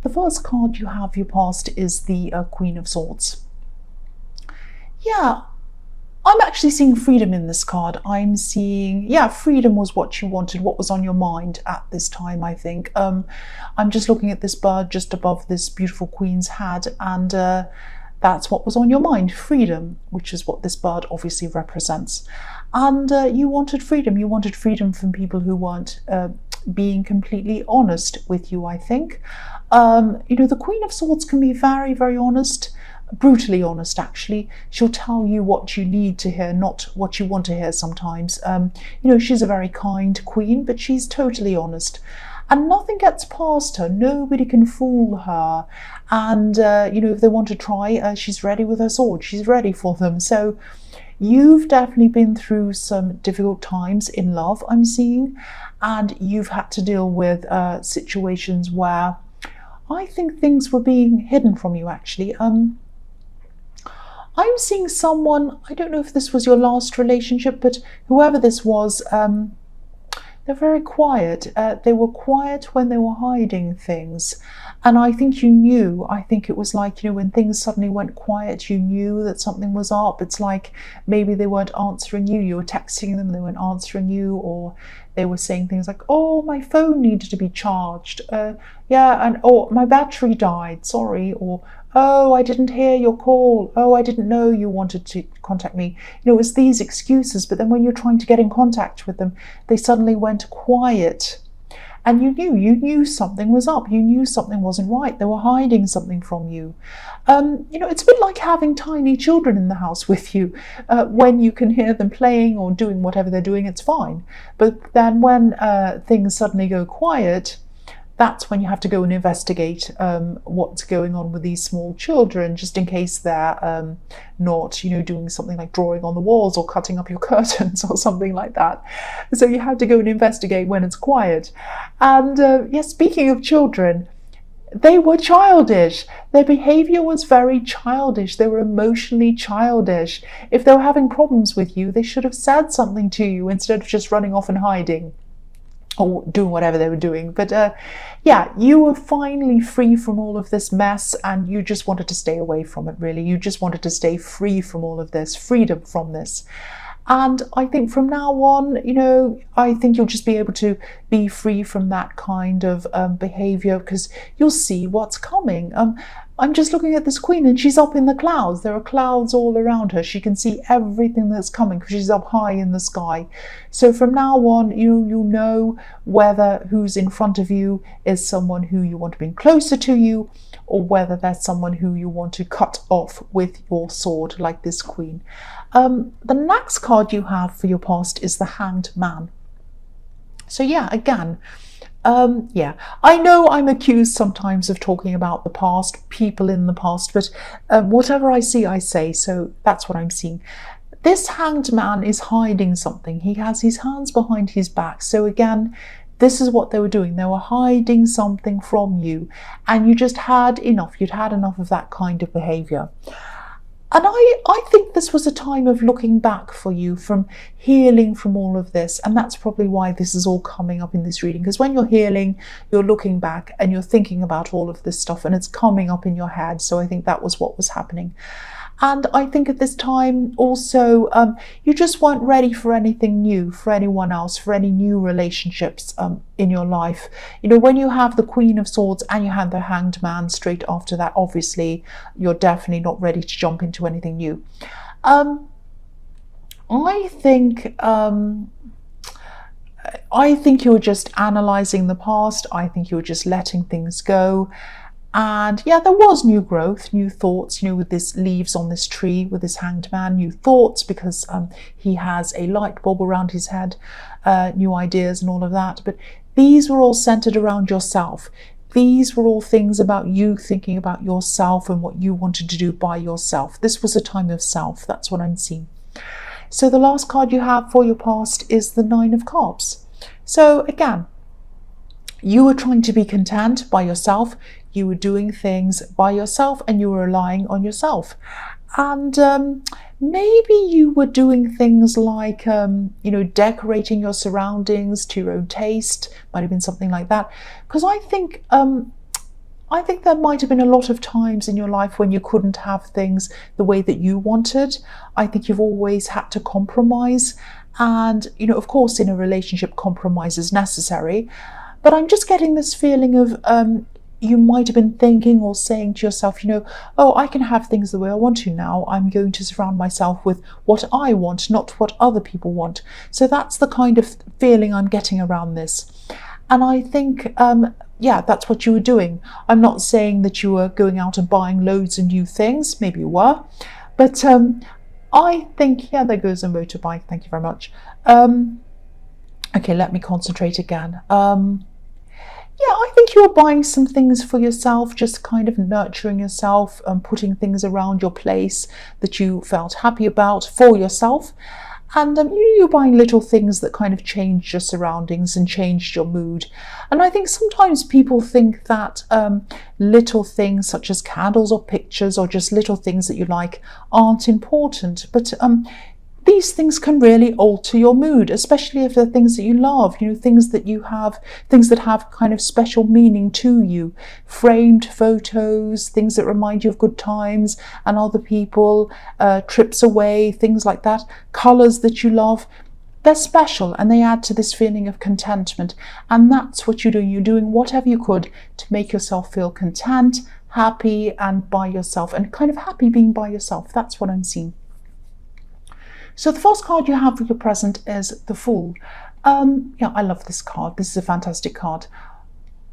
the first card you have for your past is the Queen of Swords. Yeah, I'm actually seeing freedom in this card. I'm seeing, yeah, freedom was what you wanted, what was on your mind at this time, I think. I'm just looking at this bird just above this beautiful queen's head, and that's what was on your mind, freedom, which is what this bird obviously represents. And you wanted freedom. You wanted freedom from people who weren't being completely honest with you, I think. The Queen of Swords can be very, very honest. Brutally honest, actually. She'll tell you what you need to hear, not what you want to hear sometimes. She's a very kind queen, but she's totally honest. And nothing gets past her. Nobody can fool her. And, if they want to try, she's ready with her sword. She's ready for them. So you've definitely been through some difficult times in love, I'm seeing. And you've had to deal with situations where I think things were being hidden from you, actually. I'm seeing someone, I don't know if this was your last relationship, but whoever this was, they're very quiet. They were quiet when they were hiding things. And I think you knew. I think it was like, when things suddenly went quiet, you knew that something was up. It's like maybe they weren't answering you. You were texting them, they weren't answering you, or they were saying things like, oh, my phone needed to be charged. Or my battery died, sorry. Or, oh, I didn't hear your call. Oh, I didn't know you wanted to contact me. It was these excuses, but then when you're trying to get in contact with them, they suddenly went quiet. And you knew something was up. You knew something wasn't right. They were hiding something from you. It's a bit like having tiny children in the house with you. When you can hear them playing or doing whatever they're doing, it's fine. But then when things suddenly go quiet, that's when you have to go and investigate what's going on with these small children, just in case they're not, doing something like drawing on the walls or cutting up your curtains or something like that. So you have to go and investigate when it's quiet. And speaking of children, they were childish. Their behavior was very childish. They were emotionally childish. If they were having problems with you, they should have said something to you instead of just running off and hiding or doing whatever they were doing. But you were finally free from all of this mess, and you just wanted to stay away from it, really. You just wanted to stay free from all of this, freedom from this. And I think from now on, I think you'll just be able to be free from that kind of behavior, because you'll see what's coming. I'm just looking at this queen, and she's up in the clouds. There are clouds all around her. She can see everything that's coming because she's up high in the sky. So from now on, you'll know whether who's in front of you is someone who you want to bring closer to you, or whether there's someone who you want to cut off with your sword, like this queen. The next card you have for your past is the Hanged Man. So again, I know I'm accused sometimes of talking about the past, people in the past, but whatever I see, I say. So that's what I'm seeing. This Hanged Man is hiding something. He has his hands behind his back. So again, this is what they were doing. They were hiding something from you, and you just had enough. You'd had enough of that kind of behavior. And I think this was a time of looking back for you, from healing from all of this. And that's probably why this is all coming up in this reading. Because when you're healing, you're looking back and you're thinking about all of this stuff, and it's coming up in your head. So I think that was what was happening. And I think at this time also, you just weren't ready for anything new, for anyone else, for any new relationships in your life. When you have the Queen of Swords and you have the Hanged Man straight after that, obviously you're definitely not ready to jump into anything new. I think you were just analysing the past. I think you were just letting things go. And there was new growth, new thoughts, with this leaves on this tree, with this Hanged Man, new thoughts, because he has a light bulb around his head, new ideas and all of that. But these were all centered around yourself. These were all things about you thinking about yourself and what you wanted to do by yourself. This was a time of self. That's what I'm seeing. So the last card you have for your past is the Nine of Cups. So again, you were trying to be content by yourself. You were doing things by yourself, and you were relying on yourself. And maybe you were doing things like, decorating your surroundings to your own taste. Might have been something like that. Because I think I think there might have been a lot of times in your life when you couldn't have things the way that you wanted. I think you've always had to compromise. And, of course, in a relationship, compromise is necessary. But I'm just getting this feeling of you might have been thinking or saying to yourself, oh, I can have things the way I want to now. I'm going to surround myself with what I want, not what other people want. So that's the kind of feeling I'm getting around this. And I think, that's what you were doing. I'm not saying that you were going out and buying loads of new things. Maybe you were. But I think, there goes a motorbike. Thank you very much. Okay, let me concentrate again. I think you were buying some things for yourself, just kind of nurturing yourself and putting things around your place that you felt happy about for yourself. And you're buying little things that kind of changed your surroundings and changed your mood. And I think sometimes people think that little things such as candles or pictures or just little things that you like aren't important. But these things can really alter your mood, especially if they're things that you love, things that have kind of special meaning to you. Framed photos, things that remind you of good times and other people, trips away, things like that, colours that you love. They're special and they add to this feeling of contentment. And that's what you're doing. You're doing whatever you could to make yourself feel content, happy and by yourself, and kind of happy being by yourself. That's what I'm seeing. So the first card you have for your present is the Fool. I love this card. This is a fantastic card.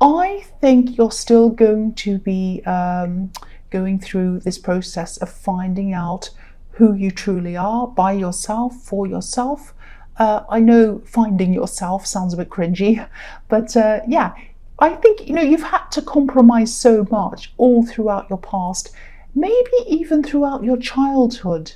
I think you're still going to be going through this process of finding out who you truly are by yourself, for yourself. I know finding yourself sounds a bit cringy, but I think, you've had to compromise so much all throughout your past, maybe even throughout your childhood.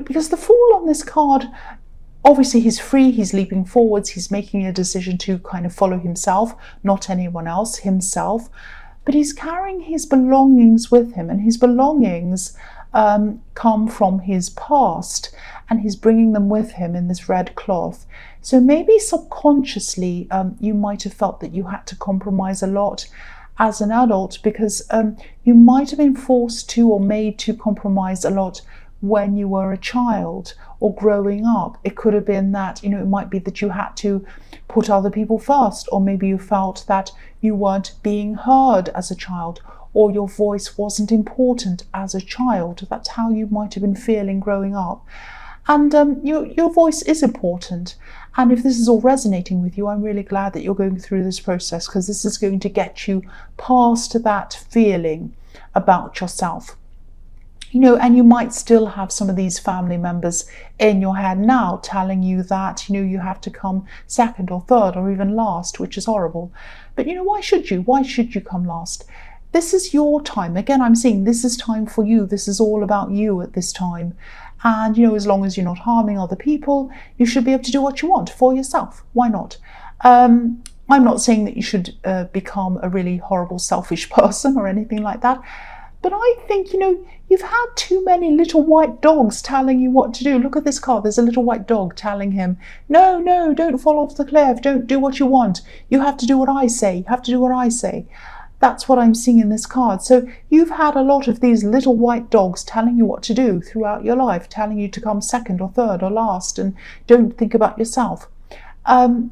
Because the Fool on this card, obviously he's free, he's leaping forwards, he's making a decision to kind of follow himself, not anyone else, himself. But he's carrying his belongings with him, and his belongings come from his past, and he's bringing them with him in this red cloth. So maybe subconsciously you might have felt that you had to compromise a lot as an adult, because you might have been forced to or made to compromise a lot when you were a child or growing up. It could have been that, it might be that you had to put other people first, or maybe you felt that you weren't being heard as a child, or your voice wasn't important as a child. That's how you might have been feeling growing up. And your voice is important. And if this is all resonating with you, I'm really glad that you're going through this process, because this is going to get you past that feeling about yourself. And you might still have some of these family members in your head now telling you that, you have to come second or third or even last, which is horrible. But, why should you? Why should you come last? This is your time. Again, I'm saying this is time for you. This is all about you at this time. And, as long as you're not harming other people, you should be able to do what you want for yourself. Why not? I'm not saying that you should become a really horrible, selfish person or anything like that. But I think, you've had too many little white dogs telling you what to do. Look at this card. There's a little white dog telling him, no, don't fall off the cliff. Don't do what you want. You have to do what I say. You have to do what I say. That's what I'm seeing in this card. So you've had a lot of these little white dogs telling you what to do throughout your life, telling you to come second or third or last and don't think about yourself.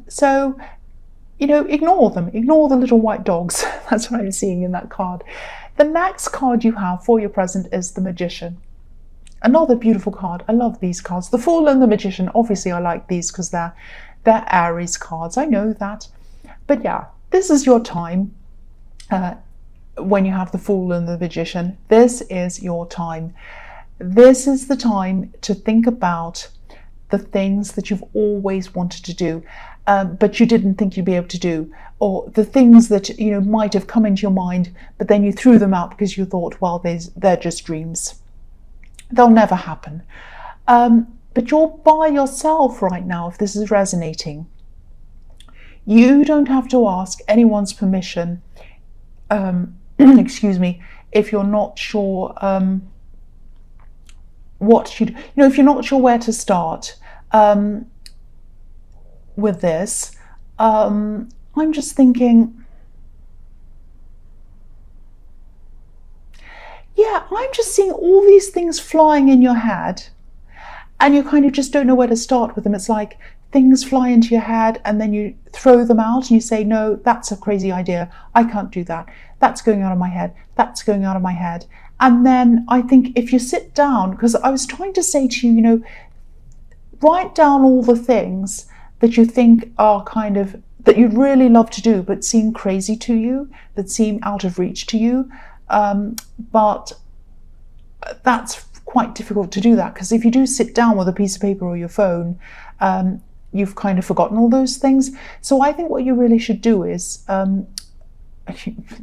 So ignore them. Ignore the little white dogs. That's what I'm seeing in that card. The next card you have for your present is the Magician. Another beautiful card. I love these cards. The Fool and the Magician. Obviously, I like these because they're Aries cards. I know that. But yeah, this is your time. When you have the Fool and the Magician, this is your time. This is the time to think about the things that you've always wanted to do, but you didn't think you'd be able to do, or the things that might have come into your mind, but then you threw them out because you thought, well, they're just dreams. They'll never happen. But you're by yourself right now, if this is resonating. You don't have to ask anyone's permission, excuse me, if you're not sure what you do. If you're not sure where to start with this, I'm just thinking, I'm just seeing all these things flying in your head, and you kind of just don't know where to start with them. It's like things fly into your head and then you throw them out and you say, no, that's a crazy idea. I can't do that. That's going out of my head. That's going out of my head. And then I think if you sit down, because I was trying to say to you, write down all the things that you think are kind of, that you'd really love to do, but seem crazy to you, that seem out of reach to you. But that's quite difficult to do that, because if you do sit down with a piece of paper or your phone, you've kind of forgotten all those things. So I think what you really should do is,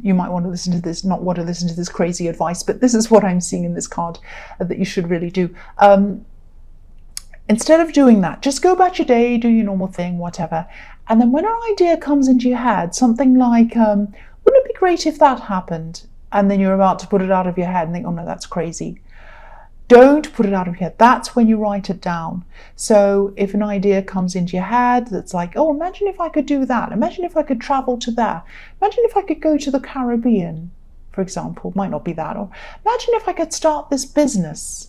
you might want to listen to this, not want to listen to this crazy advice, but this is what I'm seeing in this card that you should really do. Instead of doing that, just go about your day, do your normal thing, whatever. And then when an idea comes into your head, something like, wouldn't it be great if that happened? And then you're about to put it out of your head and think, oh no, that's crazy. Don't put it out of your head. That's when you write it down. So if an idea comes into your head that's like, oh, imagine if I could do that. Imagine if I could travel to there. Imagine if I could go to the Caribbean, for example. Might not be that. Or imagine if I could start this business,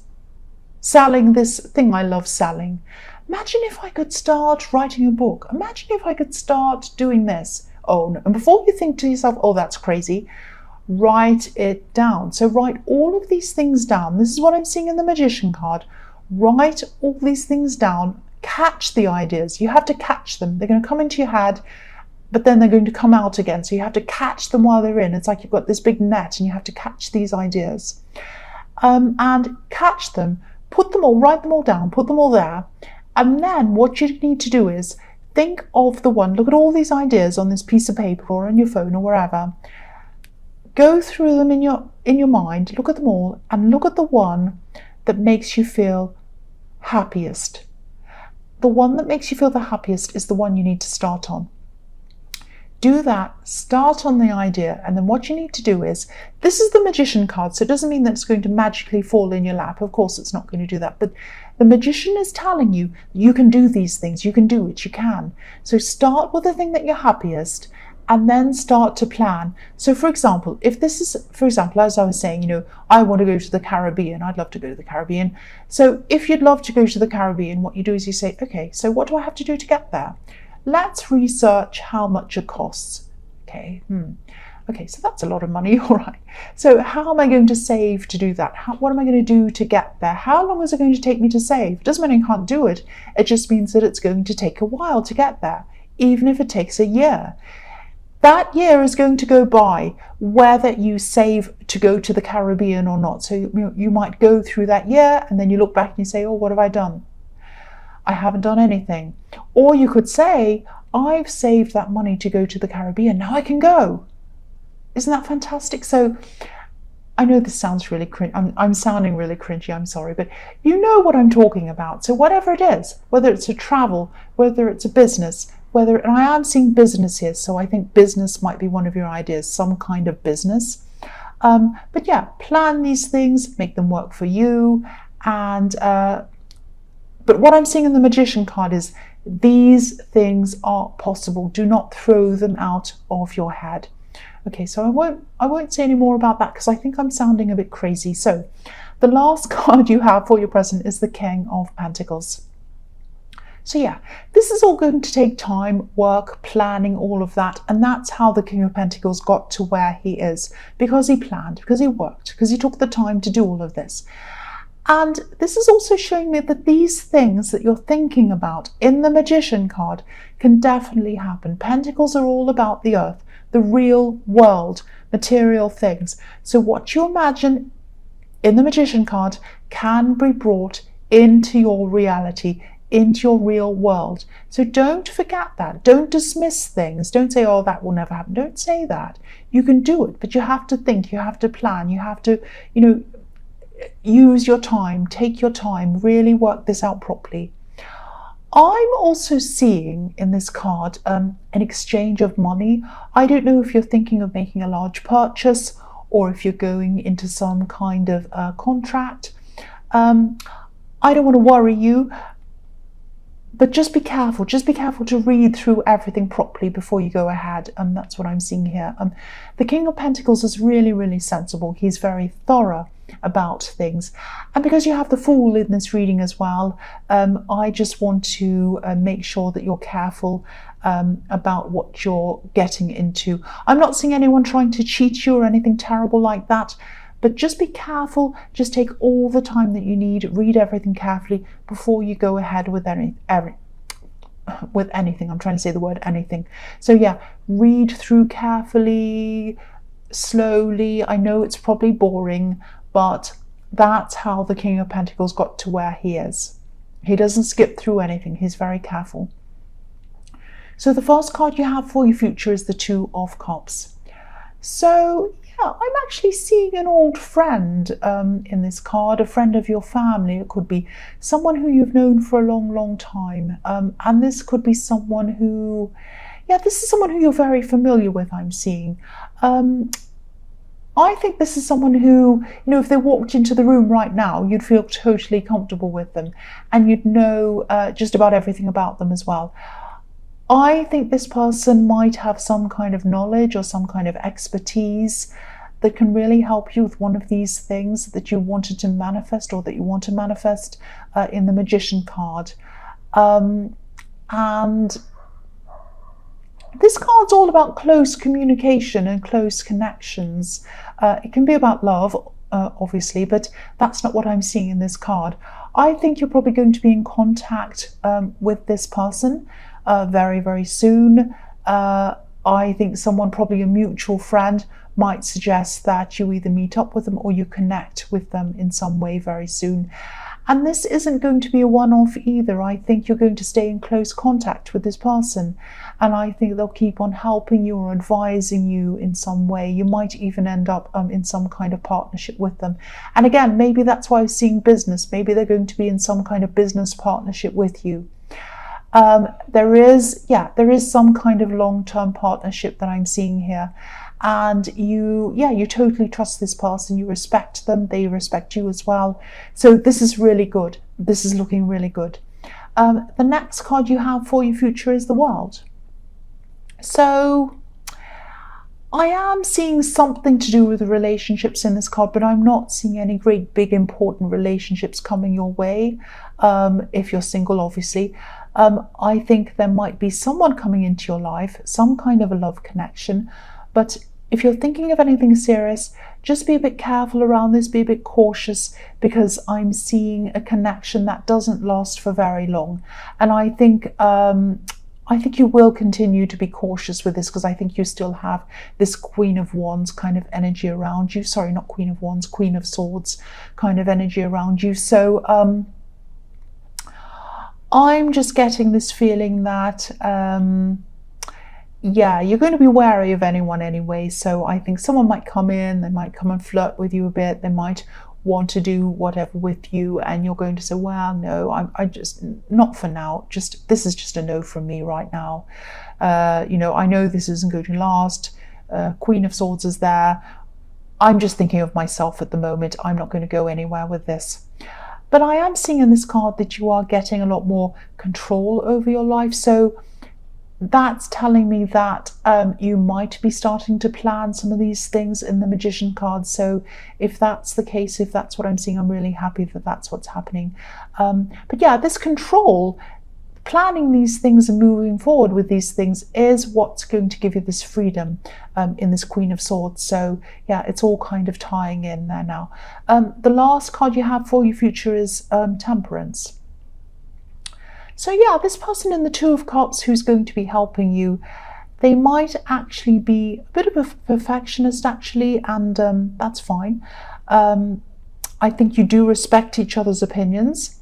selling this thing I love selling. Imagine if I could start writing a book. Imagine if I could start doing this. Oh, no. And before you think to yourself, oh, that's crazy, write it down. So write all of these things down. This is what I'm seeing in the Magician card. Write all these things down. Catch the ideas. You have to catch them. They're going to come into your head, but then they're going to come out again. So you have to catch them while they're in. It's like you've got this big net and you have to catch these ideas. And catch them, put them all, write them all down, put them all there. And then what you need to do is think of the one, look at all these ideas on this piece of paper or on your phone or wherever. Go through them in your mind, look at them all, and look at the one that makes you feel happiest. The one that makes you feel the happiest is the one you need to start on. Do that, start on the idea, and then what you need to do is, this is the Magician card, so it doesn't mean that it's going to magically fall in your lap. Of course it's not going to do that, but the Magician is telling you, you can do these things, you can do it, you can. So start with the thing that you're happiest, and then start to plan. So for example, if this is, for example, as I was saying, I want to go to the Caribbean. I'd love to go to the Caribbean. So if you'd love to go to the Caribbean, what you do is you say, okay, so what do I have to do to get there? Let's research how much it costs. Okay, okay, so that's a lot of money, all right. So how am I going to save to do that? What am I going to do to get there? How long is it going to take me to save? It doesn't mean I can't do it. It just means that it's going to take a while to get there, even if it takes a year. That year is going to go by whether you save to go to the Caribbean or not. So you might go through that year and then you look back and you say, oh, what have I done? I haven't done anything. Or you could say, I've saved that money to go to the Caribbean. Now I can go. Isn't that fantastic? So I know this sounds really cringy. I'm sounding really cringy, I'm sorry, but you know what I'm talking about. So whatever it is, whether it's a travel, whether it's a business, and I am seeing business here, so I think business might be one of your ideas, some kind of business. But yeah, plan these things, make them work for you. And but what I'm seeing in the Magician card is these things are possible. Do not throw them out of your head. Okay, so I won't say any more about that because I think I'm sounding a bit crazy. So the last card you have for your present is the King of Pentacles. So yeah, this is all going to take time, work, planning, all of that. And that's how the King of Pentacles got to where he is, because he planned, because he worked, because he took the time to do all of this. And this is also showing me that these things that you're thinking about in the Magician card can definitely happen. Pentacles are all about the earth, the real world, material things. So what you imagine in the Magician card can be brought into your reality, into your real world. So don't forget that. Don't dismiss things. Don't say, oh, that will never happen. Don't say that. You can do it, but you have to think, you have to plan, you have to, use your time, take your time, really work this out properly. I'm also seeing in this card an exchange of money. I don't know if you're thinking of making a large purchase or if you're going into some kind of contract. I don't want to worry you, but just be careful. Just be careful to read through everything properly before you go ahead. That's what I'm seeing here. The King of Pentacles is really, really sensible. He's very thorough about things. And because you have the Fool in this reading as well, I just want to make sure that you're careful about what you're getting into. I'm not seeing anyone trying to cheat you or anything terrible like that. But just be careful, just take all the time that you need, read everything carefully before you go ahead with anything. I'm trying to say the word anything. So yeah, read through carefully, slowly. I know it's probably boring, but that's how the King of Pentacles got to where he is. He doesn't skip through anything, he's very careful. So the first card you have for your future is the Two of Cups. So yeah, I'm actually seeing an old friend in this card, a friend of your family. It could be someone who you've known for a long, long time. And this could be someone who, yeah, this is someone who you're very familiar with, I'm seeing. I think this is someone who, you know, if they walked into the room right now, you'd feel totally comfortable with them and you'd know just about everything about them as well. I think this person might have some kind of knowledge or some kind of expertise that can really help you with one of these things that you wanted to manifest or that you want to manifest in the Magician card. And this card's all about close communication and close connections. It can be about love, obviously, but that's not what I'm seeing in this card. I think you're probably going to be in contact with this person very, very soon. I think someone, probably a mutual friend, might suggest that you either meet up with them or you connect with them in some way very soon. And this isn't going to be a one-off either. I think you're going to stay in close contact with this person. And I think they'll keep on helping you or advising you in some way. You might even end up in some kind of partnership with them. And again, maybe that's why I'm seeing business. Maybe they're going to be in some kind of business partnership with you. There is some kind of long-term partnership that I'm seeing here. And you totally trust this person, you respect them, they respect you as well. So this is really good. This is looking really good. The next card you have for your future is the World. So I am seeing something to do with the relationships in this card, but I'm not seeing any great big important relationships coming your way. If you're single, obviously. I think there might be someone coming into your life, some kind of a love connection, but if you're thinking of anything serious, just be a bit careful around this, be a bit cautious, because I'm seeing a connection that doesn't last for very long. And I think you will continue to be cautious with this, because I think you still have this Queen of Wands kind of energy around you. Sorry, not Queen of Wands, Queen of Swords kind of energy around you. So I'm just getting this feeling that yeah, you're going to be wary of anyone anyway. So I think someone might come in, they might come and flirt with you a bit, they might want to do whatever with you, and you're going to say, well, no, I just, not for now, just, this is just a no from me right now. You know, I know this isn't going to last. Queen of Swords is there. I'm just thinking of myself at the moment. I'm not going to go anywhere with this. But I am seeing in this card that you are getting a lot more control over your life. So that's telling me that you might be starting to plan some of these things in the Magician card. So if that's the case, if that's what I'm seeing, I'm really happy that that's what's happening. But yeah, this control, planning these things and moving forward with these things is what's going to give you this freedom in this Queen of Swords. So yeah, it's all kind of tying in there now. The last card you have for your future is Temperance. So yeah, this person in the Two of Cups who's going to be helping you, they might actually be a bit of a perfectionist actually, and that's fine. I think you do respect each other's opinions,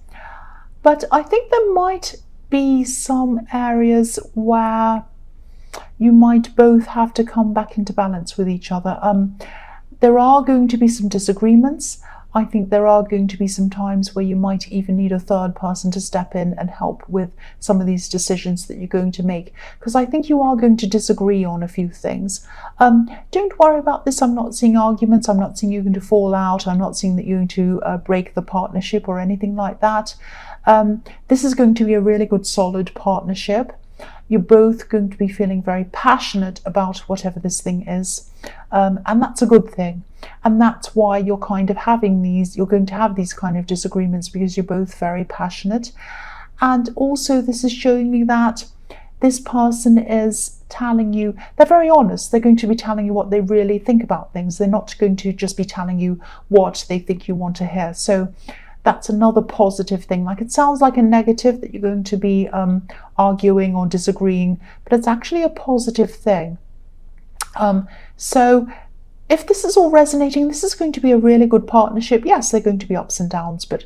but I think there might be some areas where you might both have to come back into balance with each other. There are going to be some disagreements. I think there are going to be some times where you might even need a third person to step in and help with some of these decisions that you're going to make, because I think you are going to disagree on a few things. Don't worry about this. I'm not seeing arguments. I'm not seeing you're going to fall out. I'm not seeing that you're going to break the partnership or anything like that. This is going to be a really good, solid partnership. You're both going to be feeling very passionate about whatever this thing is, and that's a good thing. And that's why you're kind of having these, you're going to have these kind of disagreements, because you're both very passionate. And also this is showing me that this person is telling you, they're very honest. They're going to be telling you what they really think about things. They're not going to just be telling you what they think you want to hear. So that's another positive thing. Like, it sounds like a negative that you're going to be arguing or disagreeing, but it's actually a positive thing. So if this is all resonating, this is going to be a really good partnership. Yes, they're going to be ups and downs, but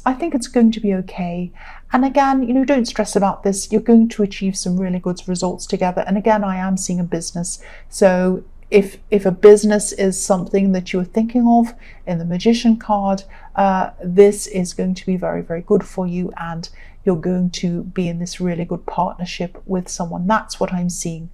I think it's going to be okay. And again, don't stress about this. You're going to achieve some really good results together. And again, I am seeing a business. So if a business is something that you're thinking of in the Magician card, this is going to be very, very good for you, and you're going to be in this really good partnership with someone. That's what I'm seeing.